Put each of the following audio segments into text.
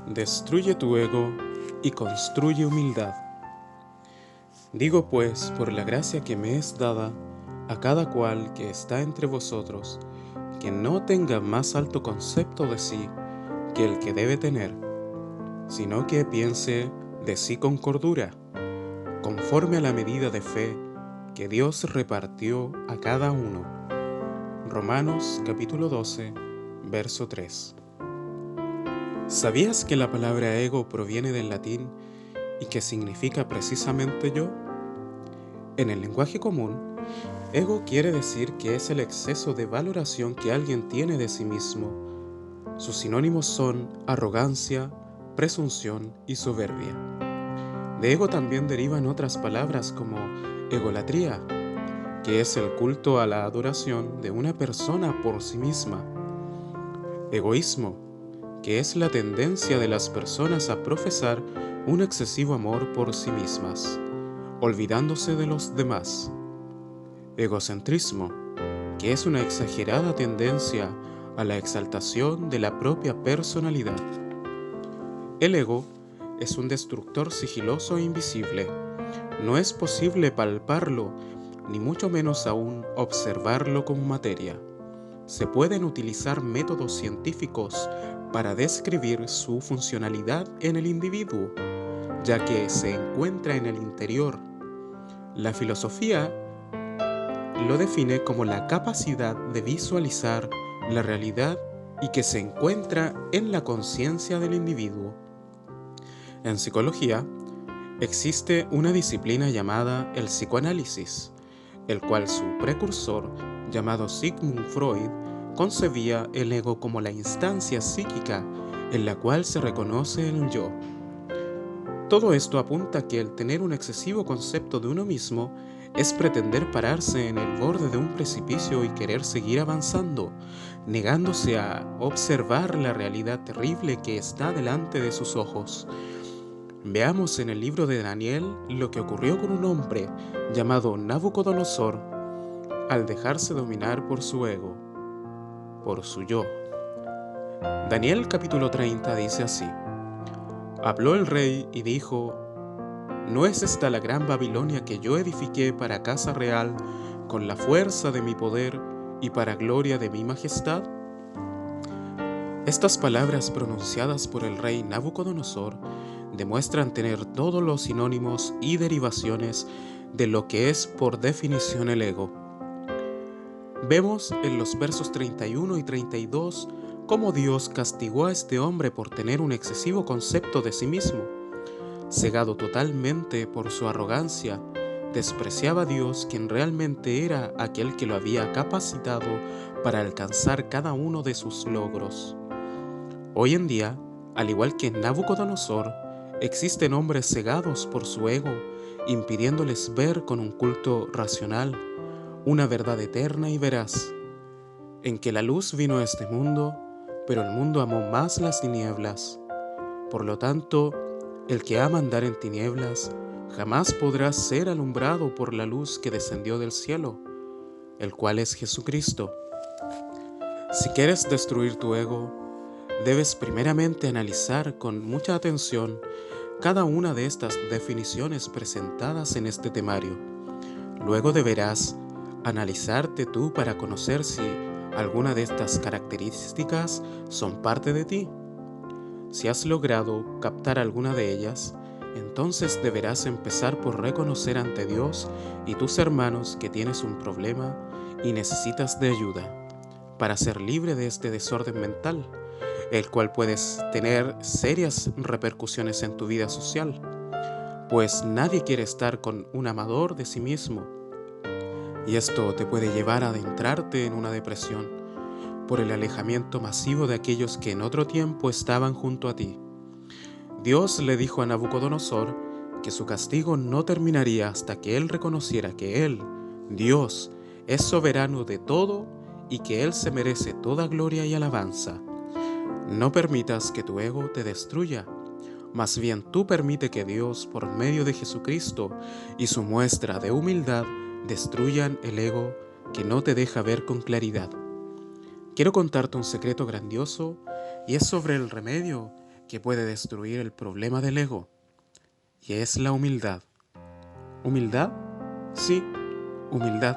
Destruye tu ego y construye humildad. Digo pues, por la gracia que me es dada, a cada cual que está entre vosotros, que no tenga más alto concepto de sí que el que debe tener, sino que piense de sí con cordura, conforme a la medida de fe que Dios repartió a cada uno. Romanos capítulo 12, verso 3. ¿Sabías que la palabra ego proviene del latín y que significa precisamente yo? En el lenguaje común, ego quiere decir que es el exceso de valoración que alguien tiene de sí mismo. Sus sinónimos son arrogancia, presunción y soberbia. De ego también derivan otras palabras como egolatría, que es el culto a la adoración de una persona por sí misma. Egoísmo, que es la tendencia de las personas a profesar un excesivo amor por sí mismas, olvidándose de los demás. Egocentrismo, que es una exagerada tendencia a la exaltación de la propia personalidad. El ego es un destructor sigiloso e invisible. No es posible palparlo, ni mucho menos aún observarlo como materia. Se pueden utilizar métodos científicos para describir su funcionalidad en el individuo, ya que se encuentra en el interior. La filosofía lo define como la capacidad de visualizar la realidad y que se encuentra en la conciencia del individuo. En psicología, existe una disciplina llamada el psicoanálisis, el cual su precursor, llamado Sigmund Freud, concebía el ego como la instancia psíquica en la cual se reconoce el yo. Todo esto apunta a que el tener un excesivo concepto de uno mismo es pretender pararse en el borde de un precipicio y querer seguir avanzando, negándose a observar la realidad terrible que está delante de sus ojos. Veamos en el libro de Daniel lo que ocurrió con un hombre llamado Nabucodonosor al dejarse dominar por su ego, por su yo. Daniel capítulo 30 dice así: Habló el rey y dijo: ¿No es esta la gran Babilonia que yo edifiqué para casa real con la fuerza de mi poder y para gloria de mi majestad? Estas palabras pronunciadas por el rey Nabucodonosor demuestran tener todos los sinónimos y derivaciones de lo que es por definición el ego. Vemos en los versos 31 y 32 cómo Dios castigó a este hombre por tener un excesivo concepto de sí mismo. Cegado totalmente por su arrogancia, despreciaba a Dios, quien realmente era aquel que lo había capacitado para alcanzar cada uno de sus logros. Hoy en día, al igual que Nabucodonosor, existen hombres cegados por su ego, impidiéndoles ver con un culto racional una verdad eterna y veraz, en que la luz vino a este mundo, pero el mundo amó más las tinieblas. Por lo tanto, el que ama andar en tinieblas jamás podrá ser alumbrado por la luz que descendió del cielo, el cual es Jesucristo. Si quieres destruir tu ego, debes primeramente analizar con mucha atención cada una de estas definiciones presentadas en este temario. Luego deberás analizarte tú para conocer si alguna de estas características son parte de ti. Si has logrado captar alguna de ellas, entonces deberás empezar por reconocer ante Dios y tus hermanos que tienes un problema y necesitas de ayuda para ser libre de este desorden mental, el cual puede tener serias repercusiones en tu vida social, pues nadie quiere estar con un amador de sí mismo, y esto te puede llevar a adentrarte en una depresión por el alejamiento masivo de aquellos que en otro tiempo estaban junto a ti. Dios le dijo a Nabucodonosor que su castigo no terminaría hasta que él reconociera que él, Dios, es soberano de todo y que él se merece toda gloria y alabanza. No permitas que tu ego te destruya, más bien tú permite que Dios, por medio de Jesucristo y su muestra de humildad, destruyan el ego que no te deja ver con claridad. Quiero contarte un secreto grandioso y es sobre el remedio que puede destruir el problema del ego, y es la humildad. ¿Humildad? Sí, humildad,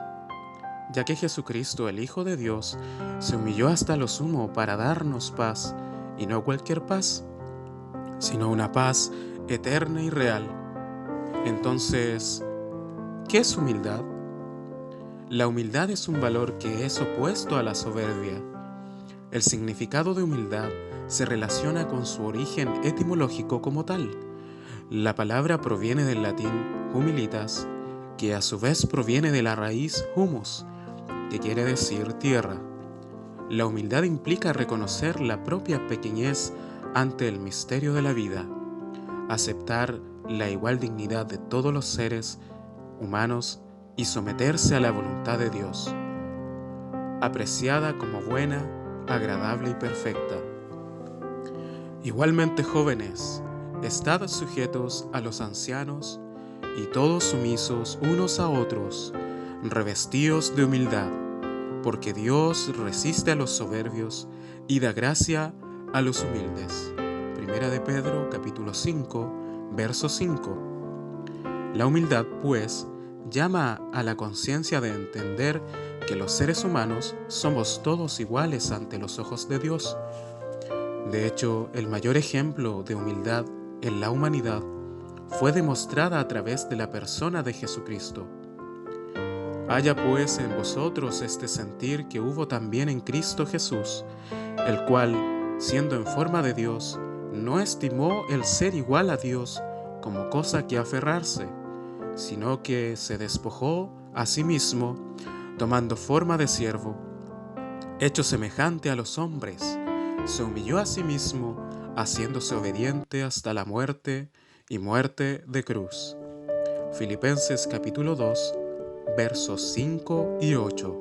ya que Jesucristo, el Hijo de Dios, se humilló hasta lo sumo para darnos paz, y no cualquier paz, sino una paz eterna y real. Entonces, ¿qué es humildad? La humildad es un valor que es opuesto a la soberbia. El significado de humildad se relaciona con su origen etimológico como tal. La palabra proviene del latín humilitas, que a su vez proviene de la raíz humus, que quiere decir tierra. La humildad implica reconocer la propia pequeñez ante el misterio de la vida, aceptar la igual dignidad de todos los seres humanos y someterse a la voluntad de Dios, apreciada como buena, agradable y perfecta. Igualmente, jóvenes, estad sujetos a los ancianos y todos sumisos unos a otros, revestidos de humildad, porque Dios resiste a los soberbios y da gracia a los humildes. Primera de Pedro, capítulo 5, verso 5. La humildad, pues, llama a la conciencia de entender que los seres humanos somos todos iguales ante los ojos de Dios. De hecho, el mayor ejemplo de humildad en la humanidad fue demostrada a través de la persona de Jesucristo. Haya pues en vosotros este sentir que hubo también en Cristo Jesús, el cual, siendo en forma de Dios, no estimó el ser igual a Dios como cosa que aferrarse, sino que se despojó a sí mismo, tomando forma de siervo, hecho semejante a los hombres, se humilló a sí mismo, haciéndose obediente hasta la muerte y muerte de cruz. Filipenses capítulo 2, versos 5 y 8.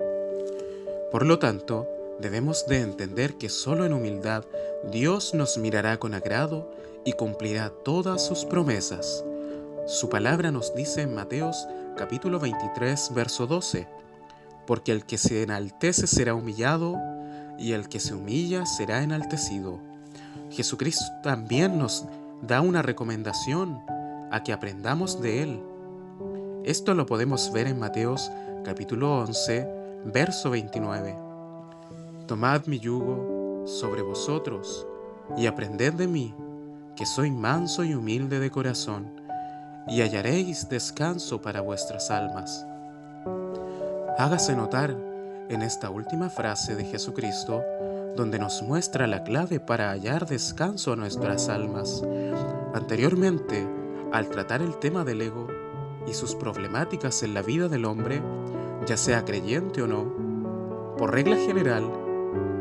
Por lo tanto, debemos de entender que solo en humildad Dios nos mirará con agrado y cumplirá todas sus promesas. Su palabra nos dice en Mateos capítulo 23, verso 12, porque el que se enaltece será humillado, y el que se humilla será enaltecido. Jesucristo también nos da una recomendación a que aprendamos de Él. Esto lo podemos ver en Mateos capítulo 11, verso 29. Tomad mi yugo sobre vosotros y aprended de mí, que soy manso y humilde de corazón, y hallaréis descanso para vuestras almas. Hágase notar en esta última frase de Jesucristo, donde nos muestra la clave para hallar descanso a nuestras almas. Anteriormente, al tratar el tema del ego y sus problemáticas en la vida del hombre, ya sea creyente o no, por regla general,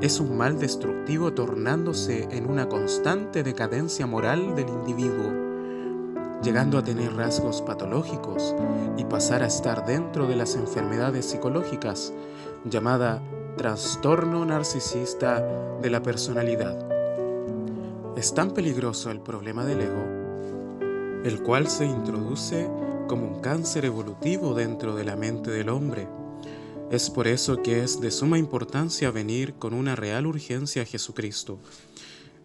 es un mal destructivo tornándose en una constante decadencia moral del individuo, llegando a tener rasgos patológicos y pasar a estar dentro de las enfermedades psicológicas, llamada trastorno narcisista de la personalidad. Es tan peligroso el problema del ego, el cual se introduce como un cáncer evolutivo dentro de la mente del hombre. Es por eso que es de suma importancia venir con una real urgencia a Jesucristo,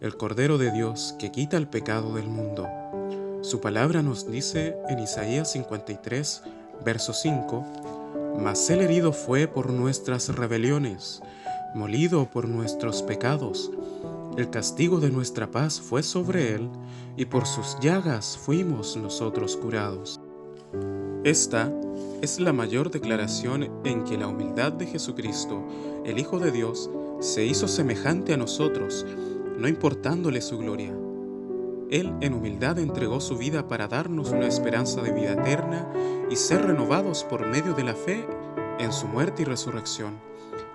el Cordero de Dios que quita el pecado del mundo. Su palabra nos dice en Isaías 53, verso 5, mas él herido fue por nuestras rebeliones, molido por nuestros pecados. El castigo de nuestra paz fue sobre él, y por sus llagas fuimos nosotros curados. Esta es la mayor declaración en que la humildad de Jesucristo, el Hijo de Dios, se hizo semejante a nosotros, no importándole su gloria. Él en humildad entregó su vida para darnos una esperanza de vida eterna y ser renovados por medio de la fe en su muerte y resurrección.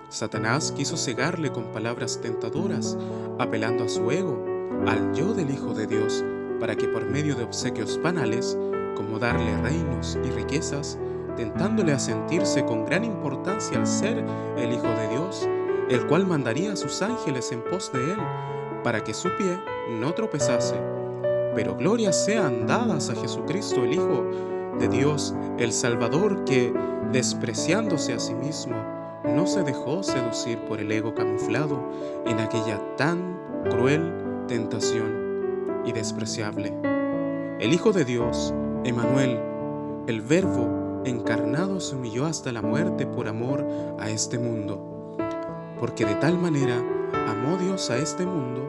Satanás quiso cegarle con palabras tentadoras, apelando a su ego, al yo del Hijo de Dios, para que por medio de obsequios banales, como darle reinos y riquezas, tentándole a sentirse con gran importancia al ser el Hijo de Dios, el cual mandaría a sus ángeles en pos de él, para que su pie no tropezase. Pero glorias sean dadas a Jesucristo, el Hijo de Dios, el Salvador, que, despreciándose a sí mismo, no se dejó seducir por el ego camuflado en aquella tan cruel tentación. y despreciable. El Hijo de Dios, Emmanuel, el Verbo encarnado, se humilló hasta la muerte por amor a este mundo. Porque de tal manera amó Dios a este mundo,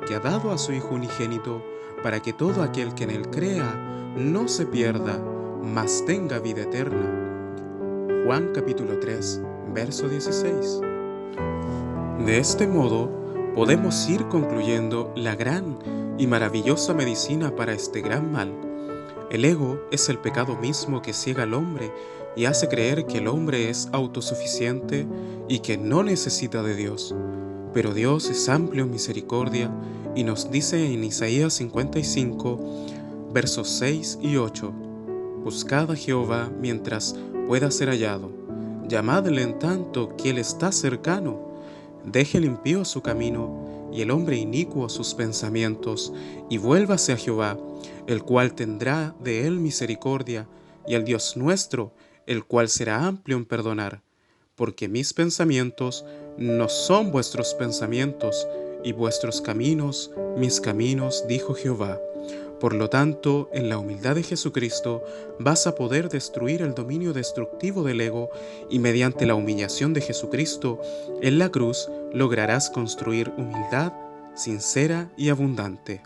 que ha dado a su Hijo unigénito, para que todo aquel que en él crea no se pierda, mas tenga vida eterna. Juan capítulo 3, verso 16. De este modo, podemos ir concluyendo la gran y maravillosa medicina para este gran mal. El ego es el pecado mismo que ciega al hombre y hace creer que el hombre es autosuficiente y que no necesita de Dios. Pero Dios es amplio en misericordia y nos dice en Isaías 55, versos 6 y 8, «Buscad a Jehová mientras pueda ser hallado, llamadle en tanto que Él está cercano. Deje el impío su camino y el hombre inicuo sus pensamientos, y vuélvase a Jehová, el cual tendrá de él misericordia, y al Dios nuestro, el cual será amplio en perdonar. Porque mis pensamientos no son vuestros pensamientos, y vuestros caminos mis caminos, dijo Jehová». Por lo tanto, en la humildad de Jesucristo vas a poder destruir el dominio destructivo del ego, y mediante la humillación de Jesucristo en la cruz lograrás construir humildad sincera y abundante.